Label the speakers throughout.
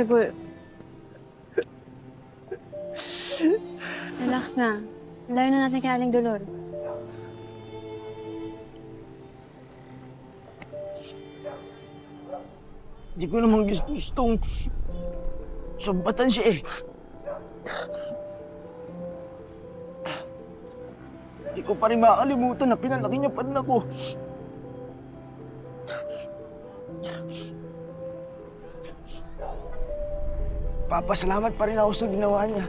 Speaker 1: Dagol. Relax na. Layo na natin kay Aling Dolor.
Speaker 2: Hindi ko naman gustong sumbatan siya eh. Hindi ko pa rin makakalimutan na pinalaki niya pa rin ako. Papasalamat pa rin ako sa ginawa niya.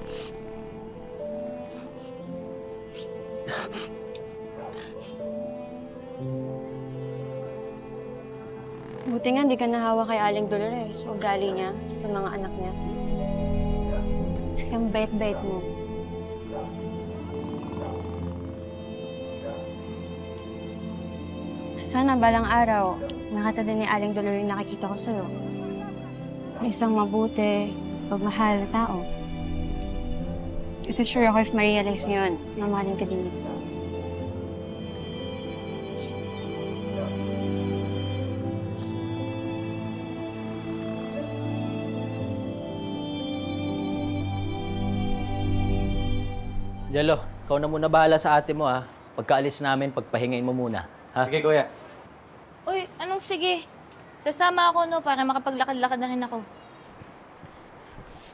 Speaker 1: Buti nga hindi ka nahawa kay Aling Dolores o ugali niya sa mga anak niya. Kasi ang bait-bait mo. Sana balang araw, makita din ni Aling Dolores yung nakikita ko sa'yo. Isang mabuti, pagmahal na tao. Kasi sure ako if ma-realize niyo yun, mamahalin ka din niya.
Speaker 3: Jalo, ikaw na muna bahala sa ate mo ha. Pagkaalis namin, pagpahingain mo muna. Ha?
Speaker 4: Sige, kuya.
Speaker 5: Uy, anong sige? Sasama ako, no, para makapaglakad-lakad na rin ako.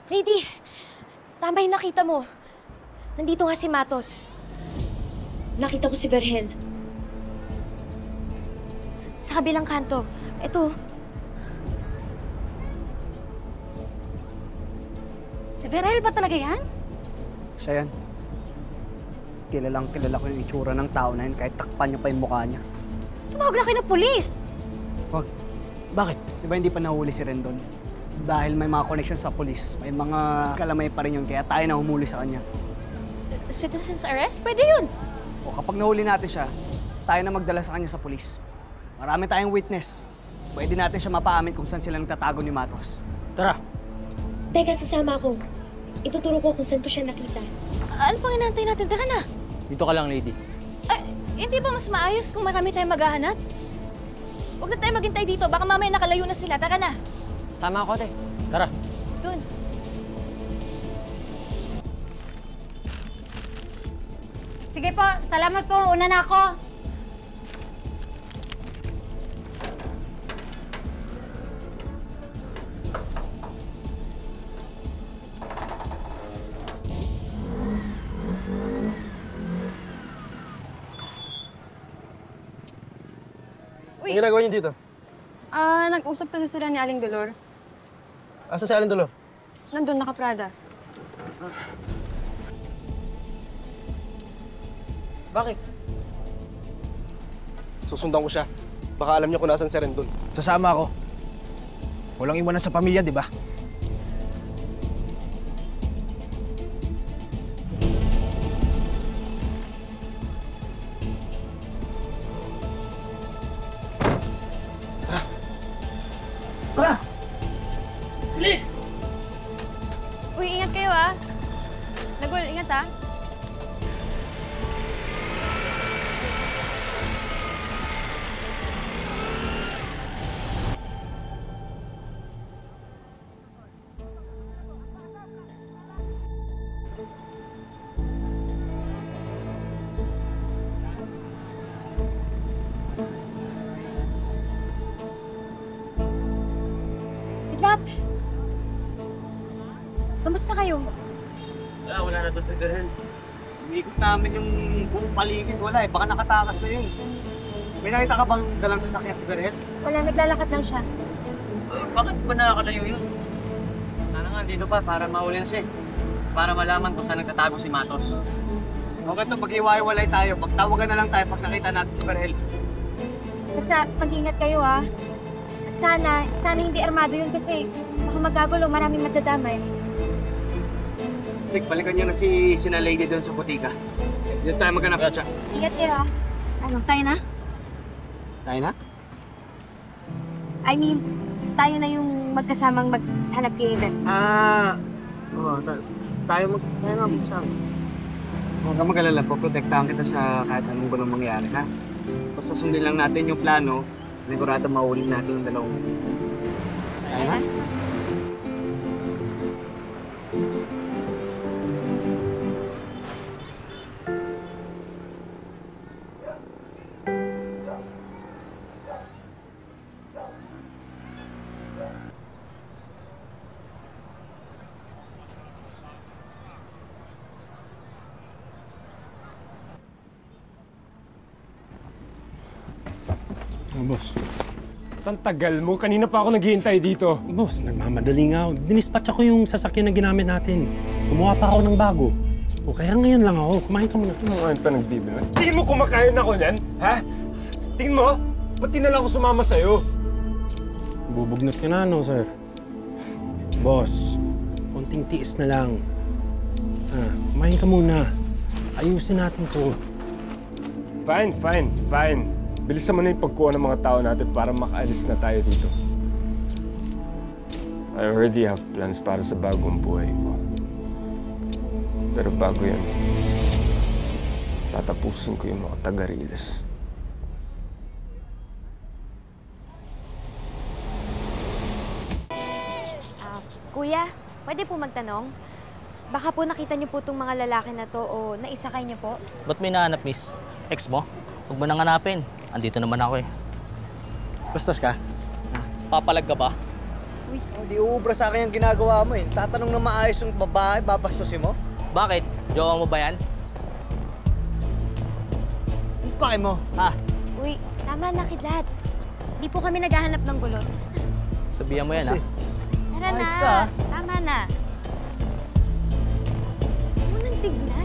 Speaker 6: Lady, tama yung nakita mo. Nandito nga si Matos. Nakita ko si Vergel. Sa kabilang kanto. Ito. Si Vergel ba talaga yan?
Speaker 2: Siya yan. Kilalang kilala ko yung itsura ng tao na yun kahit takpan niya pa yung mukha niya.
Speaker 6: Tumawag na kayo ng polis.
Speaker 2: Wag. Bakit? Di ba hindi pa nahuli si Rendon? Dahil may mga connection sa polis, may mga kalamay pa rin yun, kaya tayo na humuli sa kanya.
Speaker 5: Citizen's arrest? Pwede yun.
Speaker 2: O kapag nahuli natin siya, tayo na magdala sa kanya sa polis. Marami tayong witness. Pwede natin siya mapaamin kung saan sila nagtatago ni Matos.
Speaker 3: Tara!
Speaker 6: Teka, sasama ko. Ituturo ko kung saan ko siya nakita.
Speaker 5: Ano pang inaantay natin? Tara na.
Speaker 3: Dito ka lang, lady.
Speaker 5: Ay, hindi ba mas maayos kung marami tayong maghahanap? Huwag na tayo maghintay dito. Baka mamaya nakalayo na sila. Tara na.
Speaker 4: Sama ako, te.
Speaker 3: Tara!
Speaker 5: Dun.
Speaker 6: Sige po, salamat po. Una na ako.
Speaker 4: Ang ginagawa niyo dito?
Speaker 1: Nag-usap kasi sila ni Aling Dolor.
Speaker 4: Asa si Aling Dolor?
Speaker 1: Nandun, naka-Prada.
Speaker 4: Bakit? Susundan ko siya. Baka alam niya kung nasan si Rendon.
Speaker 2: Sasama ako. Walang iwanan sa pamilya, di ba?
Speaker 1: Uy, ingat kayo ah. Nagol, ingat ah.
Speaker 6: Idlat! Kamusta kayo?
Speaker 2: Wala na doon sa Vergel. Umikot namin yung buong paligid. Wala eh, baka nakatakas na yun. May nakita ka bang dalang sasakyan si Vergel?
Speaker 6: Wala, naglalakad lang siya.
Speaker 3: Bakit ba nakakalayo yun?
Speaker 4: Sana nga, dito pa para mahuli na siya. Para malaman kung saan nagtatago si Matos.
Speaker 2: O ganito, pag-iwalay tayo. Pagtawagan na lang tayo pag nakita natin si Vergel.
Speaker 6: Basta mag-ingat kayo ah. At sana hindi armado yun kasi baka magagulo, maraming madadamay.
Speaker 2: Sig, balikan niyo na si Sina Lady doon sa butika. Dito tayo maghanap siya.
Speaker 6: Ingat kayo ah. Ano, tayo na?
Speaker 2: Tayo na?
Speaker 6: I mean, tayo na yung magkasamang maghanap kay Eben.
Speaker 2: Tayo nga magsama. Huwag ka mag-alala po, protektahan kita sa kahit anong gulong mangyari, ha? Basta sundin lang natin yung plano, sigurado mahuli natin yung dalawang. Tayo na?
Speaker 7: Boss, ang tagal mo. Kanina pa ako naghihintay dito.
Speaker 8: Boss, nagmamadali nga ako. Dinispatch ako yung sasakyan na ginamit natin. Gumawa pa ako ng bago. O kaya ngayon lang ako. Kumain ka muna.
Speaker 7: Ano nga pa nagbibigay? Tingin mo kumakain ako niyan? Ha? Tingin mo? Ba't di na lang ako sumama sa'yo?
Speaker 8: Bubugnot ka na, no, sir? Boss, konting tiis na lang. Kumain ka muna. Ayusin natin to.
Speaker 7: Fine. Bilisan mo na yung pagkuha ng mga tao natin para makaalis na tayo dito. I already have plans para sa bagong buhay ko. Pero bago yan, tatapusin ko yung mga taga-Riles.
Speaker 6: Kuya, pwede po magtanong? Baka po nakita niyo po itong mga lalaki na to o naisakay niyo po?
Speaker 3: Ba't may nahanap, miss? Ex mo? Huwag mo nang hanapin. Andito naman ako eh.
Speaker 2: Bastos ka?
Speaker 3: Papalag ka ba?
Speaker 2: Hindi uubra sa akin yung ginagawa mo eh. Tatanong na maayos yung babae, babastusin mo?
Speaker 3: Bakit? Jowa mo ba yan?
Speaker 2: Bakit mo, ha?
Speaker 6: Uy, tama na, Kidlat. Di po kami naghahanap ng gulo.
Speaker 3: Sabihan mo yan, ha?
Speaker 6: Tara
Speaker 2: Ayos
Speaker 6: na.
Speaker 2: ka, ah.
Speaker 6: Tama na. Huwag mo nang tignan.